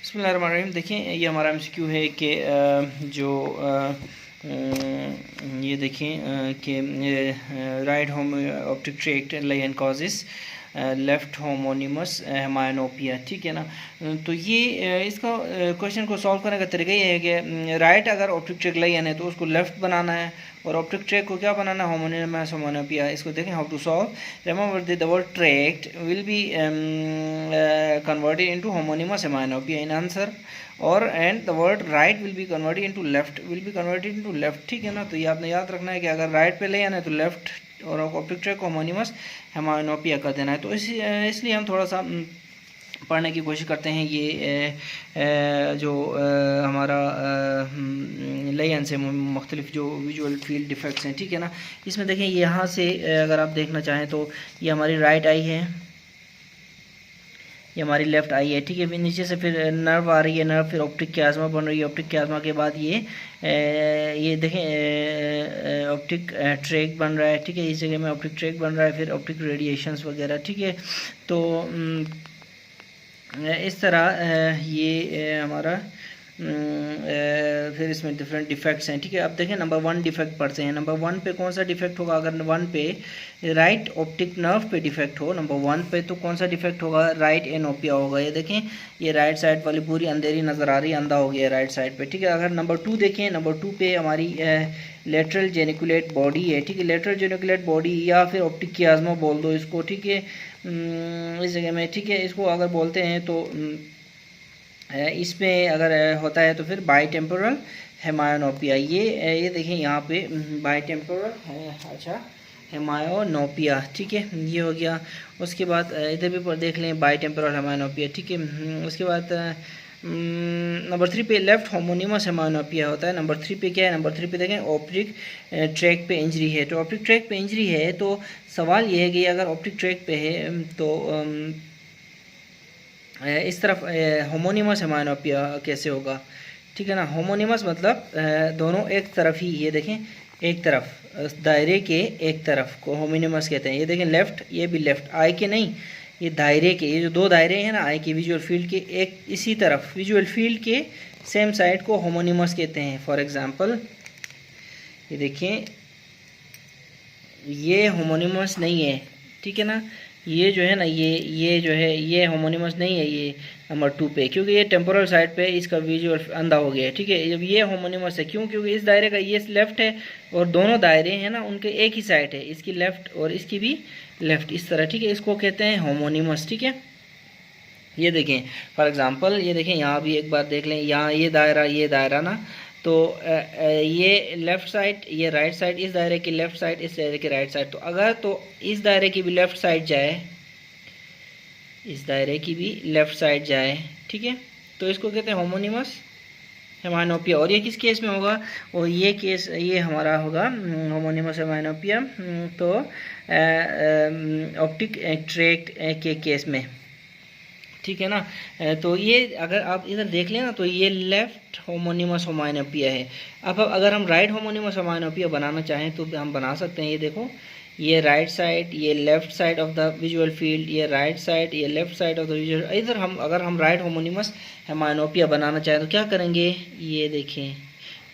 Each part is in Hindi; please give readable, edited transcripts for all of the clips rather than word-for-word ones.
बिस्मिल्लाहिर्रहमानिर्रहीम। देखें, ये हमारा एमसीक्यू है कि जो ये देखें कि right home optic tract lie and causes left homonymous hemianopia, ठीक है ना। तो ये इसका क्वेश्चन को सॉल्व करने का तरीका ये है कि राइट अगर ऑप्टिक ट्रैक लाइन है तो उसको लेफ़्ट बनाना है और ऑप्टिक ट्रैक को क्या बनाना है, होमोनिमस होमोनिपिया। इसको देखें how to solve. Remember the word tract will be converted into homonymous hemianopia in answer, और and the word right will be converted into left will be converted into left, ठीक है ना। तो ये आपने याद रखना है कि अगर राइट पे ले आना है तो लेफ्ट और ऑप्टिक ट्रैक को होमोनिमस हेमानोपिया कर देना है। तो इसलिए हम थोड़ा सा पढ़ने की कोशिश करते हैं। ये जो हमारा लेन से मुख्तलिफ जो विजुअल फील्ड डिफेक्ट्स हैं, ठीक है ना। इसमें देखें, यहाँ से अगर आप देखना चाहें तो ये हमारी राइट आई है, ये हमारी लेफ़्ट आई है, ठीक है। फिर नीचे से फिर नर्व आ रही है, नर्व फिर ऑप्टिक क्याज़मा बन रही है, ऑप्टिक क्याज़मा के बाद ये देखें ऑप्टिक ट्रैक बन रहा है, ठीक है। इस जगह में ऑप्टिक ट्रैक बन रहा है, फिर ऑप्टिक रेडिएशंस वगैरह, ठीक है। तो इस तरह ये हमारा फिर इसमें डिफरेंट डिफेक्ट्स हैं, ठीक है। अब देखें नंबर 1 डिफेक्ट पढ़ते हैं। नंबर 1 पे कौन सा डिफेक्ट होगा? अगर 1 पे राइट ऑप्टिक नर्व पे डिफेक्ट हो नंबर 1 पे, तो कौन सा डिफेक्ट होगा? राइट एनोपिया होगा। ये देखें, ये राइट साइड वाली पूरी अंधेरी नज़र आ रही है, अंधा हो गया राइट साइड पे, ठीक है। अगर नंबर 2 देखें, नंबर 2 पे हमारी लेटरल जेनिकुलेट बॉडी है, ठीक है। लेटरल जेनिकुलेट बॉडी या फिर ऑप्टिक कियाज़मा बोल दो इसको, ठीक है, इस जगह में, ठीक है। इसको अगर बोलते हैं तो इसमें अगर होता है तो फिर बाई टेम्पोरल हेमायोनोपिया। ये देखें यहाँ पे बाई टेम्पोरल है, अच्छा, हेमायोनोपिया, ठीक है, ये हो गया। उसके बाद इधर भी देख लें बाई टेम्पोरल हेमायोनोपिया, ठीक है। उसके बाद नंबर 3 पे लेफ्ट होमोनिमस हेमायोनोपिया होता है। नंबर 3 पे क्या है? नंबर 3 पे देखें ऑप्टिक ट्रैक पे इंजरी है। तो ऑप्टिक ट्रैक पे इंजरी है तो सवाल ये है कि अगर ऑप्टिक ट्रैक पे है तो इस तरफ होमोनिमस हेमायोनोपिया कैसे होगा, ठीक है ना। होमोनिमस मतलब दोनों एक तरफ ही, ये देखें एक तरफ, दायरे के एक तरफ को होमोनिमस कहते हैं। ये देखें लेफ़्ट, ये भी लेफ़्ट, आई के नहीं, ये दायरे के, ये जो दो दायरे हैं ना आई के विजुअल फील्ड के, एक इसी तरफ विजुअल फील्ड के सेम साइड को होमोनिमस कहते हैं। फॉर एग्ज़ाम्पल ये देखें, ये होमोनिमस नहीं है, ठीक है ना। ये जो है ना, ये जो है ये होमोनिमस नहीं है ये नंबर 2 पे, क्योंकि ये टेम्पोरल साइड पे इसका विजुअल अंधा हो गया है, ठीक है। जब ये होमोनिमस है, क्यों? क्योंकि इस दायरे का ये लेफ़्ट है और दोनों दायरे हैं ना उनके एक ही साइड है, इसकी लेफ़्ट और इसकी भी लेफ़्ट, इस तरह, ठीक है। इसको कहते हैं होमोनिमस, ठीक है। ये देखें फॉर एग्ज़ाम्पल, ये देखें यहाँ भी एक बार देख लें, यहाँ ये दायरा ना, तो ये लेफ़्ट साइड, ये राइट साइड, इस दायरे की लेफ़्ट साइड, इस दायरे की राइट साइड। तो अगर तो इस दायरे की भी लेफ़्ट साइड जाए, इस दायरे की भी लेफ़्ट साइड जाए, ठीक है, तो इसको कहते हैं होमोनिमस हेमायोनोपिया। और ये किस केस में होगा? और ये केस ये हमारा होगा होमोनिमस हेमायोनोपिया, तो ऑप्टिक ट्रैक्ट के केस में, ठीक है ना। तो ये अगर आप इधर देख लें ना, तो ये लेफ़्ट होमोनिमस होमायोनोपिया है। अब अगर हम राइट होमोनिमस होमायोनोपिया बनाना चाहें तो हम बना सकते हैं। ये देखो, ये राइट साइड, ये left side of the visual field, ये राइट साइड, ये left side of the visual. इधर हम अगर हम राइट होमोनिमस हेमायोनोपिया बनाना चाहें तो क्या करेंगे? ये देखें,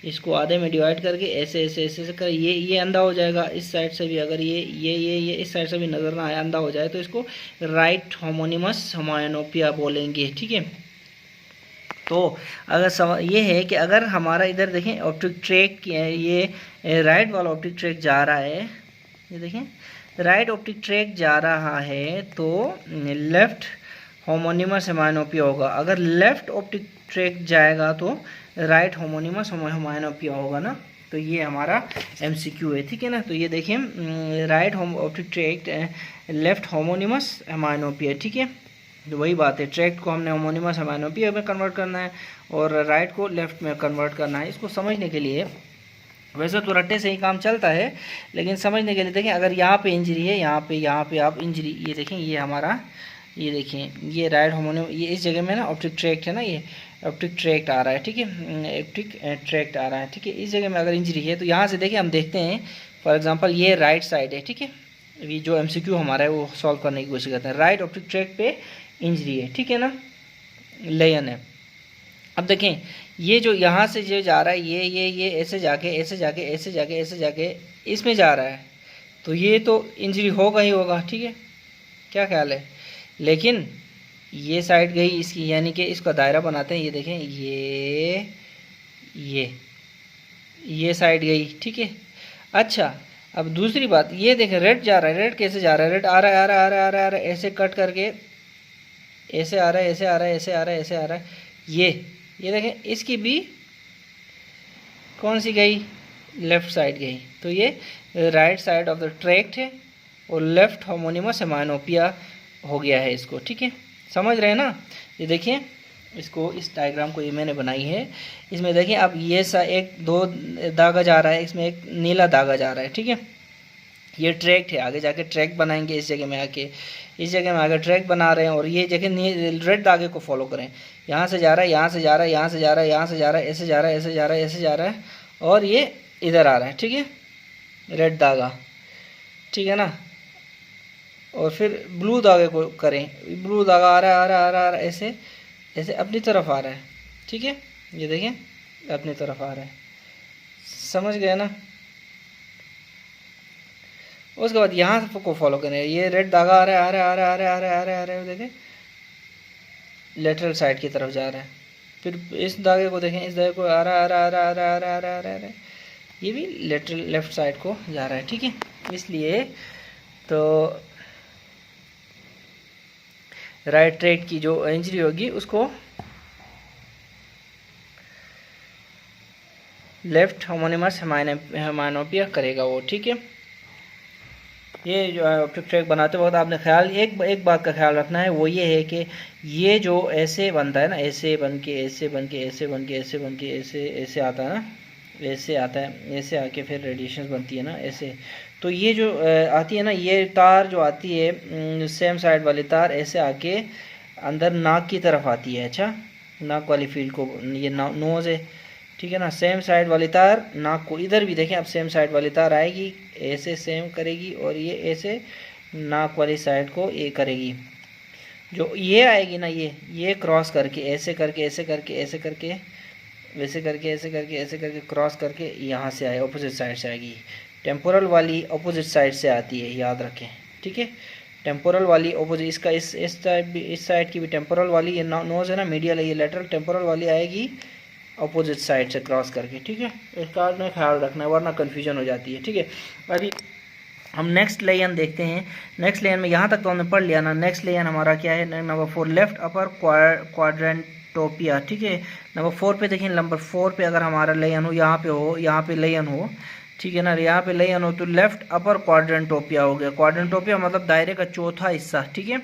इसको आधे में डिवाइड करके ऐसे ऐसे ऐसे ऐसे कर, ये अंधा हो जाएगा। इस साइड से भी अगर ये इस साइड से भी नज़र ना आए, अंधा हो जाए, तो इसको राइट होमोनिमस हेमायोनोपिया बोलेंगे, ठीक है। तो अगर सवाल ये है कि अगर हमारा इधर देखें ऑप्टिक ट्रैक, ये राइट वाला ऑप्टिक ट्रैक जा रहा है, ये देखें राइट ऑप्टिक ट्रैक जा रहा है तो लेफ़्ट होमोनिमस हेमायोनोपिया होगा। अगर लेफ़्ट ऑप्टिक ट्रैक जाएगा तो राइट होमोनिमस हेमायोनोपिया होगा ना। तो ये हमारा एमसीक्यू है, ठीक है ना। तो ये देखें right optic tract left homonymous hemianopia, ठीक है। तो वही बात है, ट्रैक्ट को हमने होमोनिमस हेमायोनोपिया में कन्वर्ट करना है और राइट को लेफ़्ट में कन्वर्ट करना है। इसको समझने के लिए वैसे तो रट्टे से ही काम चलता है, लेकिन समझने के लिए देखें, अगर यहाँ पे इंजरी है, यहाँ पे आप इंजरी, ये देखें, ये हमारा, ये देखें, ये राइट होमोनिमस, ये इस जगह में ना ऑप्टिक ट्रैक्ट है ना, ये ऑप्टिक ट्रैक्ट आ रहा है, ठीक है, ऑप्टिक ट्रैक्ट आ रहा है, ठीक है। इस जगह में अगर इंजरी है तो यहाँ से देखिए हम देखते हैं, फॉर एग्जांपल ये राइट साइड है, ठीक है। ये जो एमसीक्यू हमारा है वो सॉल्व करने की कोशिश करते हैं। राइट ऑप्टिक ट्रैक्ट पे इंजरी है, ठीक है ना, लेयन है। अब देखें ये जो यहाँ से जो जा रहा है ये ऐसे जाके ऐसे जाके ऐसे जाके ऐसे जाके इसमें जा रहा है, तो ये तो इंजरी होगा ही होगा, ठीक है, क्या ख्याल है। लेकिन ये साइड गई इसकी, यानी कि इसका दायरा बनाते हैं, ये देखें ये साइड गई, ठीक है। अच्छा अब दूसरी बात ये देखें, रेड जा रहा है, रेड कैसे जा रहा है, रेड आ रहा है आ रहा है आ रहा है आ रहा है आ रहा है, ऐसे कट करके ऐसे आ रहा है ऐसे आ रहा है ऐसे आ रहा है ऐसे आ रहा है, ये देखें इसकी भी कौन सी गई, लेफ़्ट साइड गई, तो ये right side of the tract है और लेफ़्ट होमोनिमस हेमानोपिया हो गया है इसको, ठीक है, समझ रहे हैं ना। ये देखिए इसको, इस डायग्राम को ये मैंने बनाई है, इसमें देखिए अब ये सा एक दो धागा जा रहा है, इसमें एक नीला धागा जा रहा है, ठीक है, ये ट्रैक्ट है, आगे जाके ट्रैक बनाएंगे, इस जगह में आके इस जगह में आगे ट्रैक बना रहे हैं, और ये जगह रेड धागे को फॉलो करें, यहाँ से जा रहा है यहाँ से जा रहा है यहाँ से जा रहा है यहाँ से जा रहा है ऐसे जा रहा है ऐसे जा रहा है ऐसे जा रहा है, और ये इधर आ रहा है, ठीक है, रेड धागा, ठीक है ना। और फिर ब्लू धागे को करें, ब्लू धागा आ रहा है आ रहा है आ रहा है आ रहा है, ऐसे ऐसे अपनी तरफ आ रहा है, ठीक है, ये देखें अपनी तरफ आ रहा है, समझ गए ना। उसके बाद यहाँ को फॉलो करें, ये रेड धागा आ रहा है आ रहा है आ रहा है आ रहा है आ रहा है आ रहा है, देखें लेटरल साइड की तरफ जा रहा है। फिर इस धागे को देखें, इस धागे को आ रहा है आ रहा है आ रहा है आ रहा है आ रहा है आ रहा है, ये भी लेटरल लेफ्ट साइड को जा रहा है, ठीक है। इसलिए तो राइट ट्रैक्ट की जो इंजरी होगी उसको लेफ्ट होमोनिमस हेमानोपिया करेगा वो, ठीक है। ये जो है ऑप्टिक ट्रैक बनाते वक्त आपने ख्याल एक बात का ख्याल रखना है, वो ये है कि ये जो ऐसे बनता है ना, ऐसे बन के ऐसे बन के ऐसे बन के ऐसे बन के ऐसे ऐसे आता है ना, ऐसे आता है, ऐसे आके फिर रेडिएशन बनती है ना ऐसे, तो ये जो आती है ना, ये तार जो आती है सेम साइड वाली तार ऐसे आके अंदर नाक की तरफ आती है, अच्छा नाक वाली फील्ड को, ये नोज़ है, ठीक है ना, सेम साइड वाली तार नाक को, इधर भी देखें अब सेम साइड वाली तार आएगी ऐसे सेम करेगी, और ये ऐसे नाक वाली साइड को ये करेगी, जो ये आएगी ना ये क्रॉस करके ऐसे करके ऐसे करके ऐसे करके वैसे करके ऐसे करके ऐसे करके क्रॉस करके यहाँ से आए, अपोजिट साइड से आएगी। टेम्पोरल वाली अपोजिट साइड से आती है, याद रखें, ठीक है, टेम्पोरल वाली अपोजिट, इसका इस साइड की भी टेम्पोरल वाली, ये नोज है ना मीडियल है, ये लेटरल, टेम्पोरल वाली आएगी अपोजिट साइड से क्रॉस करके, ठीक है, इसका में ख्याल रखना है वरना कन्फ्यूजन हो जाती है, ठीक है। अभी हम नेक्स्ट लेयन देखते हैं। नेक्स्ट लेयन में यहाँ तक तो हमने पढ़ लिया ना। नेक्स्ट लेयन हमारा क्या है, नंबर 4 लेफ्ट अपर क्वाड्रेंटोपिया, ठीक है। नंबर 4 पे देखिए, नंबर 4 पे अगर हमारा लेयन हो, यहाँ पे हो, यहाँ पे लेयन हो, ठीक है ना, यहाँ पे लेयन हो तो लेफ्ट अपर क्वाड्रेंटोपिया हो गया। क्वाड्रेंटोपिया मतलब दायरे का चौथा हिस्सा, ठीक है,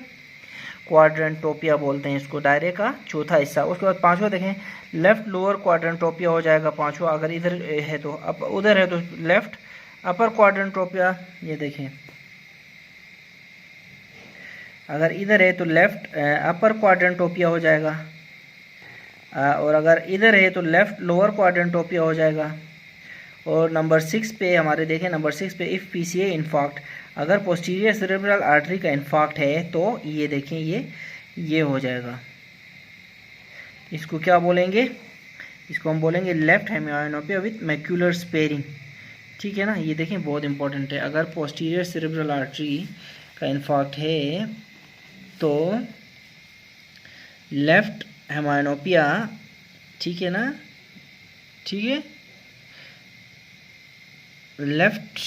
क्वाड्रेंटोपिया बोलते हैं इसको, दायरे का चौथा हिस्सा। उसके बाद पांचवा देखें, लेफ्ट लोअर क्वाड्रेंटोपिया हो जाएगा पांचवा, अगर इधर है तो, अब उधर है तो लेफ्ट अपर क्वाड्रेंटोपिया, ये देखें अगर इधर है तो लेफ्ट अपर क्वाड्रेंटोपिया हो जाएगा, और अगर इधर है तो लेफ्ट लोअर क्वाड्रेंटोपिया हो जाएगा। और नंबर 6 पे हमारे देखें, नंबर 6 पे इफ़ पीसीए इन्फाक्ट, अगर पोस्टीरियर सेरेब्रल आर्टरी का इन्फाक्ट है तो ये देखें ये हो जाएगा, इसको क्या बोलेंगे, इसको हम बोलेंगे लेफ्ट हेमियोनोपिया विथ मैक्यूलर स्पेरिंग, ठीक है ना। ये देखें बहुत इंपॉर्टेंट है, अगर पोस्टीरियर सेरेब्रल आर्टरी का इन्फाक्ट है तो लेफ्ट हेमियोनोपिया, ठीक है ना, ठीक है, लेफ्ट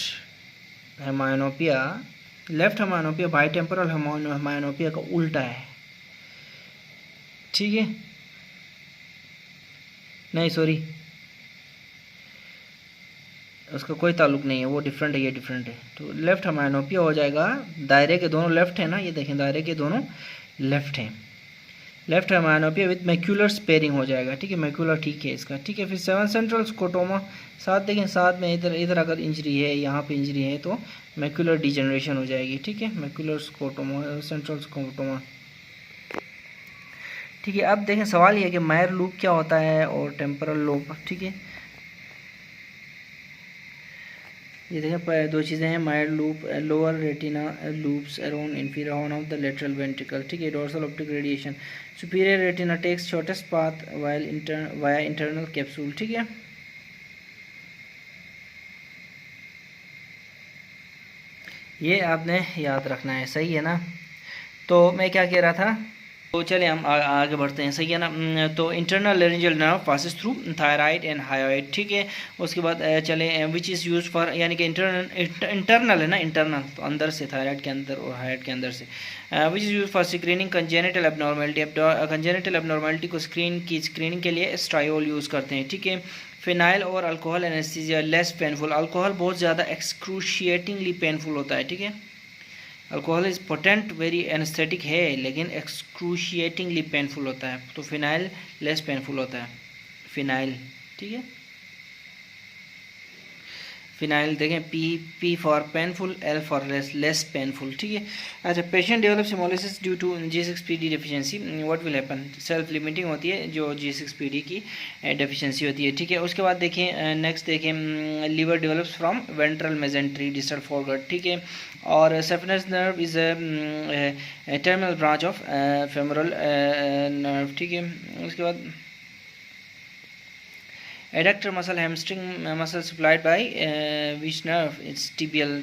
हेमानोपिया बाई टेम्पोरल हेमानोपिया का उल्टा है, ठीक है, नहीं सॉरी उसका कोई ताल्लुक नहीं है, वो डिफरेंट है, ये डिफरेंट है। तो लेफ्ट हेमानोपिया हो जाएगा, दायरे के दोनों लेफ्ट है ना, ये देखें दायरे के दोनों लेफ्ट हैं, लेफ्ट हेमानोपिया विद मैक्यूलर स्पेरिंग हो जाएगा, ठीक है, मैक्यूलर ठीक है इसका, ठीक है। फिर 7 सेंट्रल स्कोटोमा, साथ देखें साथ में इधर अगर इंजरी है, यहाँ पे इंजरी है तो मैक्यूलर डिजेनरेशन हो जाएगी, ठीक है, मैक्यूलर स्कोटोमा, सेंट्रल स्कोटोमा, ठीक है। अब देखें सवाल ये है कि मायर लूप क्या होता है और टेम्पोरल लोब, ठीक है, ये देखें दो चीज़ें हैं, Meyer's loop lower retina loops around inferior horn of the lateral ventricle, ठीक है। Dorsal optic radiation superior retina takes shortest path via internal capsule, ठीक है। ये आपने याद रखना है, सही है ना। तो मैं क्या कह रहा था, तो चले हम आगे बढ़ते हैं, सही है ना। तो internal laryngeal nerve passes through thyroid and hyoid, ठीक है। उसके बाद चले विच इज़ यूज फॉर, यानी कि इंटरनल है ना, इंटरनल तो अंदर से, थायराइड के अंदर और हायोइड के अंदर से। Which is use for screening congenital abnormality, congenital abnormality को स्क्रीनिंग के लिए एस्ट्रायोल यूज़ करते हैं, ठीक है। फिनाइल और alcohol anaesthesia less painful, alcohol बहुत ज़्यादा एक्सक्रूशिएटिंगली पेनफुल होता है, ठीक है। Alcohol is potent very anaesthetic है, लेकिन एक्सक्रूशिएटिंगली पेनफुल होता है। तो फिनाइल लेस पेनफुल होता है, फिनाइल, ठीक है। फिनाइल देखें, P for painful, L for less painful, ठीक है। अच्छा, patient develops hemolysis due to G6PD deficiency, what will happen, self limiting होती है जो G6PD की डेफिशिएंसी होती है, ठीक है। उसके बाद देखें नेक्स्ट देखें, liver develops from ventral mesentery distal foregut, ठीक है। और saphenous nerve is terminal branch of femoral nerve, ठीक है। उसके बाद adductor muscle, hamstring muscle supplied by which nerve, it's tibial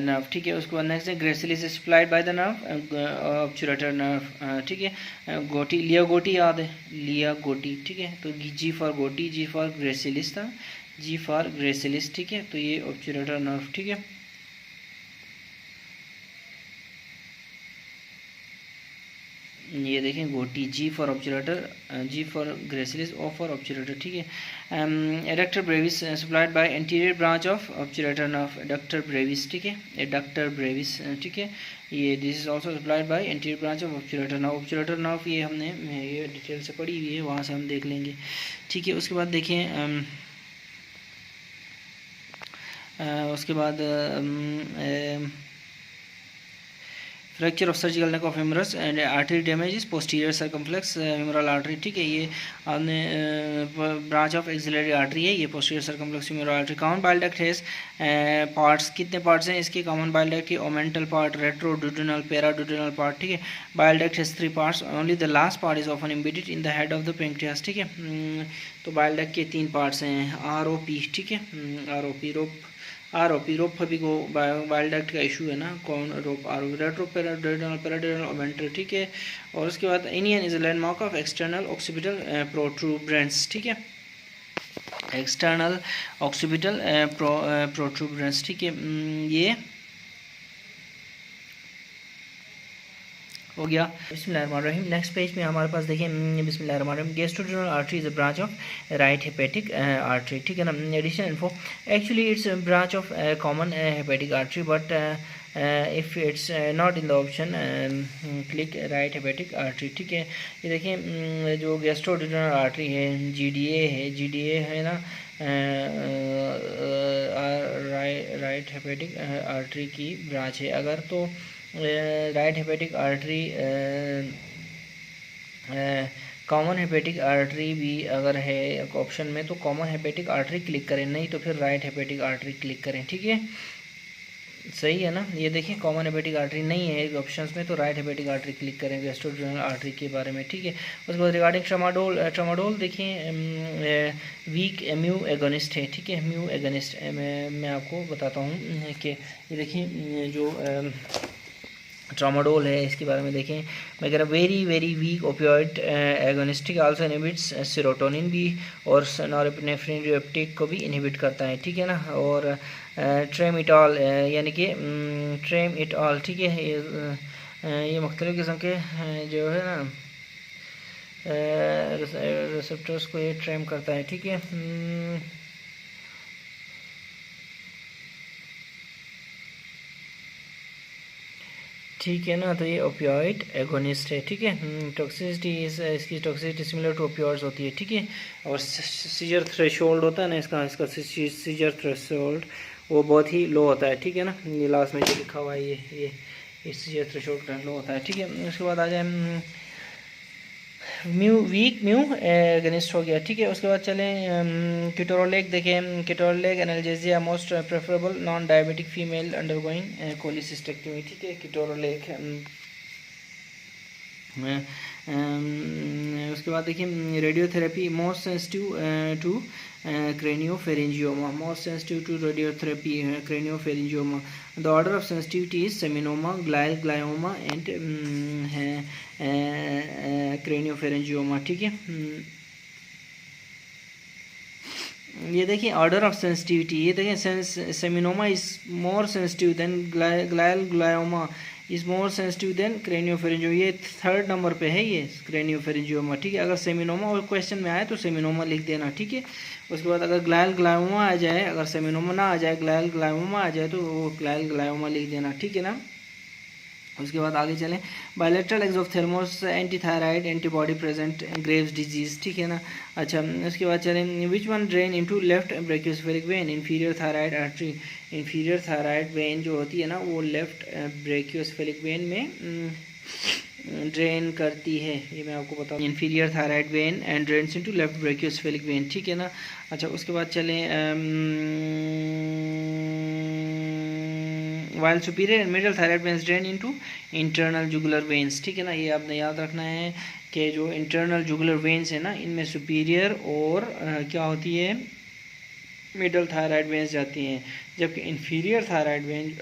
nerve, ठीक है। उसके बाद नेक्स्ट है gracilis supplied by the nerve obturator nerve, ठीक है। गोटी, लिया गोटी याद है, लिया गोटी, ठीक है। तो जी फॉर गोटी, जी फॉर ग्रेसिलिस था, जी फॉर ग्रेसिलिस, ठीक है। तो ये obturator nerve, ठीक है। ये देखें गोटी, G for obturator, G for gracilis, O for obturator, ठीक है। Adductor brevis supplied by anterior branch of obturator nerve, adductor brevis, ठीक है, एडक्टर ब्रेविस, ठीक है। ये this is also supplied by anterior branch of obturator nerve, obturator nerve ये हमने ये डिटेल से पढ़ी हुई है, वहाँ से हम देख लेंगे, ठीक है। उसके बाद देखें उसके बाद fracture of surgical neck of humerus and artery damage posterior circumflex humeral artery, ठीक है। ये आपने ब्रांच ऑफ एक्सिलरी आर्टरी है, ये posterior circumflex humeral artery. Common bile duct has parts, कितने पार्ट्स हैं इसके कॉमन बाइल डक्ट के, ओमेंटल पार्ट, रेट्रोड्यूडेनल, पैराड्यूडेनल पार्ट, ठीक है। Bile duct has 3 parts, only the last part is often embedded in the head of the pancreas, ठीक है। तो बाइल डक्ट के 3 पार्ट्स हैं, ROP, ठीक है, ROP रोप अभी को बाइल डक्ट का इशू है ना, कौन रोप, रेट्रोपेराड्यूडेनल, पैराड्यूडेनल, ओमेंटल, ठीक है। और उसके बाद inion is a landmark of external occipital protuberance, ठीक है, एक्सटर्नल ऑक्सीपिटल प्रोट्रूबरेंस, ठीक है। ये हो गया। बिस्मिल्लाहिर्रहमानिर्रहीम। नेक्स्ट पेज में हमारे पास देखें, बिस्मिल्लाहिर्रहमानिर्रहीम, gastroduodenal artery is a branch of right hepatic artery, ठीक है ना। Additional info, actually it's branch of common hepatic artery, but if it's not in the option click right hepatic artery, ठीक है। ये देखें जो गैस्ट्रोड्यूनल आर्टरी है, GDA है ना, राइट हेपेटिक आर्टरी की ब्रांच है। अगर तो right hepatic artery common hepatic artery भी अगर है ऑप्शन में, तो कॉमन हेपेटिक आर्टरी क्लिक करें, नहीं तो फिर राइट हेपेटिक आर्टरी क्लिक करें, ठीक है, सही है ना। ये देखिए कॉमन हेपेटिक आर्टरी नहीं है ऑप्शंस में, तो राइट हेपेटिक आर्टरी क्लिक करें गैस्ट्रोड्यूनल आर्टरी के बारे में, ठीक है। उसके बाद रिगार्डिंग ट्रामाडोल देखिए वीक म्यू एगोनिस्ट है, ठीक है, म्यू एगोनिस्ट मैं आपको बताता हूँ कि ये देखिए जो ट्रामाडोल है इसके बारे में देखें, मैं कह रहा very weak opioid agonistic, also inhibits serotonin भी और नॉरएपिनेफ्रिन रिसेप्टर को भी इनहिबिट करता है, ठीक है ना। और ट्रेमिटॉल यानी कि ट्रेमिटॉल, ठीक है, ये मुख्तलिफ किस्म के जो है ना रिसेप्टर्स को ये ट्रेम करता है, ठीक है। ठीक है ना, तो ये ओपियोइड एगोनिस्ट है, ठीक है। टॉक्सिसिटी इसकी टॉक्सिसिटी सिमिलर टू ओपियोइड्स होती है, ठीक है। और सीजर थ्रेशोल्ड होता है ना इसका सीजर थ्रेशोल्ड वो बहुत ही लो होता है, ठीक है ना। ये लास्ट में जो लिखा हुआ है ये सीजर थ्रेशोल्ड लो होता है, ठीक है। उसके बाद आ जाए म्यू एगनिस्ट हो गया, ठीक है। उसके बाद चलें कीटोरोलेक देखें। Ketorolac analgesia most preferable non diabetic female undergoing cholecystectomy, ठीक है। कीटोरोलेक उसके बाद देखिए radiotherapy most sensitive to craniopharyngioma, most sensitive to radiotherapy craniopharyngioma. The order of sensitivity is seminoma, glial glioma and craniopharyngioma, ठीक है। ये देखिए ऑर्डर ऑफ सेंसिटिविटी, ये देखिए seminoma is more sensitive than glial glioma is more sensitive than craniopharyngioma, ये 3rd नंबर पे है ये क्रेनियोफेरेंजियोमा, ठीक है। अगर सेमिनोमा और क्वेश्चन में आए तो सेमिनोमा लिख देना, ठीक है। उसके बाद अगर ग्लायल ग्लायोमा आ जाए, अगर सेमिनोमा ना आ जाए ग्लायल ग्लायोमा आ जाए तो वो ग्लायल ग्लायोमा लिख देना, ठीक है ना। उसके बाद आगे चलें bilateral exophthalmos antithyroid antibody present Graves disease, ठीक है ना। अच्छा उसके बाद चलें which one drain into left brachiocephalic vein, inferior thyroid artery. Inferior thyroid vein जो होती है ना वो लेफ्ट ब्रेकियोस्फेरिक वेन में ड्रेन करती है, ये मैं आपको बताऊँ। Inferior thyroid vein and drains into left brachiocephalic vein, ठीक है ना। अच्छा उसके बाद चलें while superior and middle thyroid veins drain into internal jugular veins, ठीक है ना। ये आपने याद रखना है कि जो इंटरनल जुगुलर वेन्स है ना इनमें सुपीरियर और क्या होती है मिडल थायराइड वेन्स जाती हैं, जबकि इंफीरियर थायराइड वेन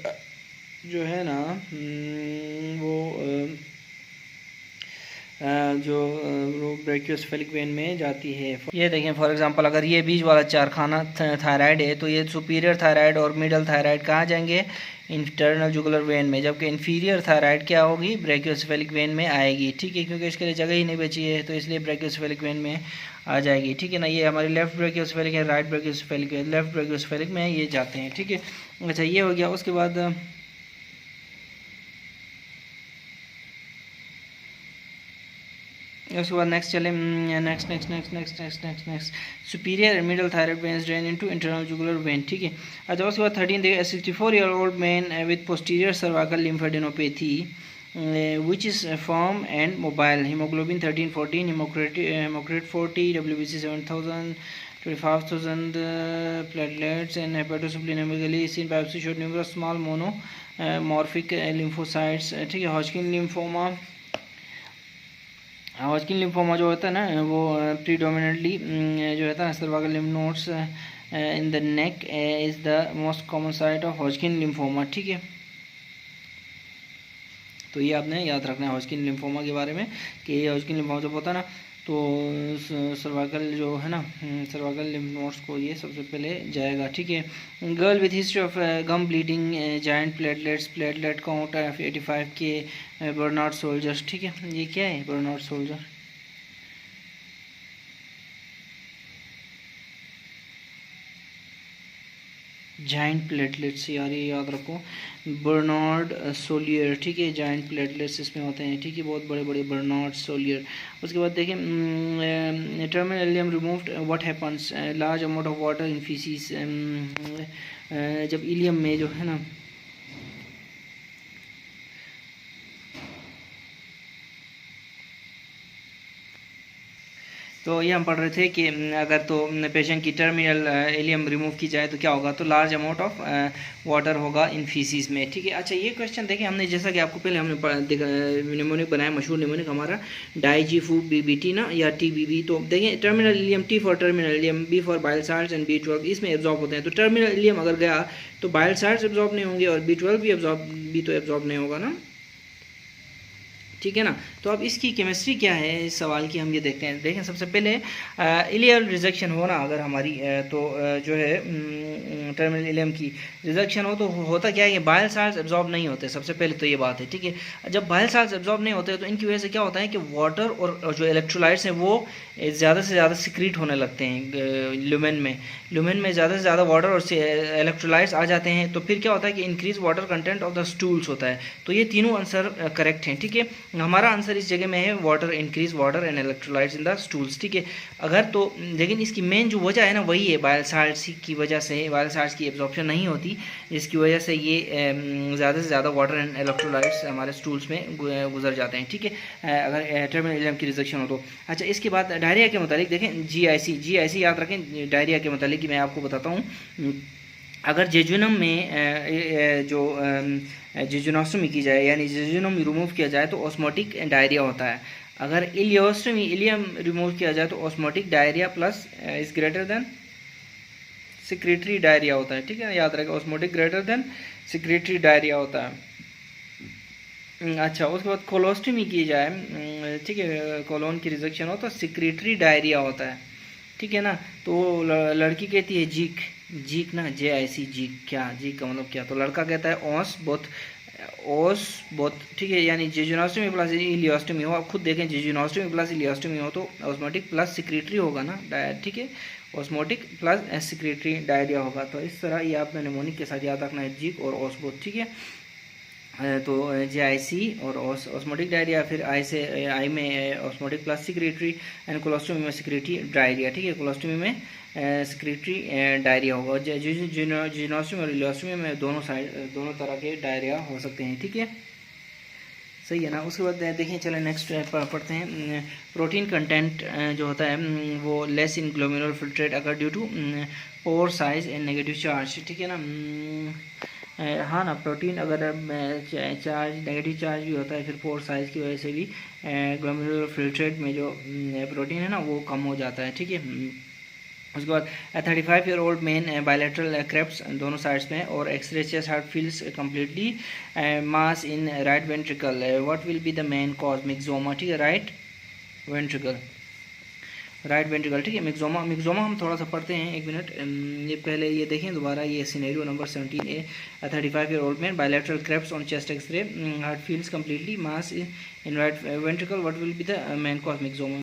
जो है ना वो जो ब्रेकियोस्फेरिक वेन में जाती है। ये देखें फॉर एग्जांपल अगर ये बीच वाला चारखाना थायराइड है तो ये सुपीरियर थायराइड और मिडल थायराइड कहाँ जाएंगे, इंटरनल जुगुलर वेन में, जबकि इन्फीरियर थायराइड क्या होगी ब्रेकियोस्फेरिक वेन में आएगी, ठीक है, क्योंकि इसके लिए जगह ही नहीं बची है तो इसलिए ब्रेकियोस्फेरिक वेन में आ जाएगी, ठीक है ना। ये हमारी लेफ्ट ब्रेकियोस्फेरिक है, राइट ब्रेकियोस्फेरिक है, लेफ्ट ब्रेकियोस्फेरिक में ये जाते हैं, ठीक है। अच्छा ये हो गया। उसके बाद नेक्स्ट चले next superior and middle thyroid veins drain into internal jugular vein, ठीक है। अच्छा उसके बाद 13 देखिए 64-year-old man with posterior cervical lymphadenopathy which is firm and mobile, hemoglobin 13-14, hematocrit 40, WBC 7000, 25,000 platelets and hepatosplenomegaly seen biopsy showed numerous small monomorphic lymphocytes, ठीक है। हॉजकिन लिम्फोमा, हॉजकिन लिम्फोमा जो होता है ना वो प्रीडोमिनेटली जो रहता है cervical lymph nodes in the neck is the most common site of Hodgkin lymphoma, ठीक है। तो ये आपने याद रखना है हॉजकिन लिम्फोमा के बारे में कि ये हॉजकिन लिम्फोमा जब होता है ना तो सर्वाइकल जो है ना सर्वाइकल लिम्फ नोड्स को ये सबसे पहले जाएगा, ठीक है। Girl with history of gum bleeding, giant platelets, platelet count of 85 K, Bernard soldiers, ठीक है। ये क्या है बर्नार्ड सोल्जर, जाइंट प्लेटलेट्स, यार ये याद रखो बर्नार्ड सोलियर, ठीक है। जाइंट प्लेटलेट्स इसमें होते हैं, ठीक है, बहुत बड़े बड़े बर्नार्ड सोलियर। उसके बाद देखें terminal ileum removed what happens, large amount of water in faeces, जब इलियम में जो है ना तो ये हम पढ़ रहे थे कि अगर तो पेशेंट की टर्मिनल इलियम रिमूव की जाए तो क्या होगा, तो लार्ज अमाउंट ऑफ वाटर होगा इन फीसिस में, ठीक है। अच्छा ये क्वेश्चन देखें हमने जैसा कि आपको पहले हमने निमोनिक बनाया, मशहूर निमोनिक हमारा डाईजीफू बीबीटी ना या टीबीबी। तो देखें terminal ileum, T for terminal ileum, B for bile salts and B12 इसमें एब्जॉर्ब होते हैं। तो टर्मिनल इलियम अगर गया तो बाइल साल्ट्स एब्जॉर्ब नहीं होंगे और B12 भी तो एब्जॉर्ब नहीं होगा ना, ठीक है ना। तो अब इसकी केमिस्ट्री क्या है इस सवाल की हम ये देखते हैं। देखें सबसे पहले इलियल रिजेक्शन हो ना अगर हमारी तो जो है टर्मिनल इलियम की रिजेक्शन हो तो होता क्या है कि बाइल साल्ट्स एब्जॉर्ब नहीं होते, सबसे पहले तो ये बात है, ठीक है। जब बाइल साल्ट्स एब्जॉर्ब नहीं होते तो इनकी वजह से क्या होता है कि वाटर और जो इलेक्ट्रोलाइट्स हैं वो ज़्यादा से ज़्यादा सिक्रीट होने लगते हैं ल्यूमेन में ज़्यादा से ज़्यादा वाटर और इलेक्ट्रोलाइट्स आ जाते हैं। तो फिर क्या होता है कि increase water content of the stools होता है। तो ये तीनों आंसर करेक्ट हैं, ठीक है। हमारा आंसर इस जगह में है water, increase water and electrolytes in the stools, ठीक है। अगर तो लेकिन इसकी मेन जो वजह है ना वही है बाइल साल्ट्स की वजह से, बाइल साल्ट्स की एब्जॉर्प्शन नहीं होती, जिसकी वजह से ये ज़्यादा से ज़्यादा वाटर एंड इलेक्ट्रोलाइट्स हमारे स्टूल्स में गुजर जाते हैं, ठीक है, अगर टर्मिनल इलियम की रिजेक्शन हो तो। अच्छा, इसके बाद डायरिया के मुतालिक देखें, GIC याद रखें डायरिया के मुतालिक मैं आपको बताता हूँ। अगर जेजुनम में जो जेजुनोस्टमी की जाए यानी जेजुनम रिमूव किया जाए तो ऑस्मोटिक डायरिया होता है। अगर इलियम रिमूव किया जाए तो osmotic diarrhoea plus is greater than secretory diarrhoea होता है, ठीक है, याद रखें, osmotic greater than secretory diarrhoea होता है। अच्छा, उसके बाद कोलोस्टमी की जाए, ठीक है, कोलोन की रिजेक्शन हो तो सिक्रेटरी डायरिया होता है, ठीक है ना। तो लड़की कहती है जीक ना, JIC जीक, क्या जीक का मतलब क्या, तो लड़का कहता है ओस बोथ, ठीक है, यानी जेजुनोस्टमी प्लस इलियोस्टमी हो। आप खुद देखें, जेजुनोस्टमी प्लस इलियोस्टमी हो तो ऑस्मोटिक प्लस सिक्रेटरी होगा ना, ठीक है, ऑस्मोटिक प्लस सिक्रेटरी डायरिया होगा। तो इस तरह ये आपने निमोनिक के साथ याद रखना है, जीक और ओस बोथ, ठीक है। तो JIC और ऑस्मोटिक डायरिया, फिर आई में osmotic plus secretory and colostomy में सिक्रेटरी डायरिया, ठीक है, कोलोस्टमी में सिक्रेटरी डायरिया होगा। जिनोस्टमी और इलियोस्टमी में दोनों तरह के डायरिया हो सकते हैं, ठीक है, सही है ना। उसके बाद देखिए, चलें नेक्स्ट पढ़ते हैं। प्रोटीन कंटेंट जो होता है वो लेस इन ग्लोमेरुलर फिल्ट्रेट अगर due to pore size and negative charge, ठीक है ना। हाँ ना, प्रोटीन अगर चार्ज नेगेटिव चार्ज भी होता है, फिर पोर साइज़ की वजह से भी ग्लोमेरुलर फिल्ट्रेट में जो प्रोटीन है ना वो कम हो जाता है, ठीक है। उसके बाद 35-year-old मैन बायलैटरल क्रेप्स दोनों साइड्स में और X ray chest heart feels completely mass in right ventricle, what will be the main cause, myxoma, ठीक है, राइट वेंट्रिकल, ठीक है, मिक्सोमा हम थोड़ा सा पढ़ते हैं, एक मिनट, ये पहले ये देखें दोबारा, ये scenario number 17A, 35-year-old man bilateral creps on chest X ray, heart feels completely mass in right ventricle, what will be the main cause, मिक्सोमा।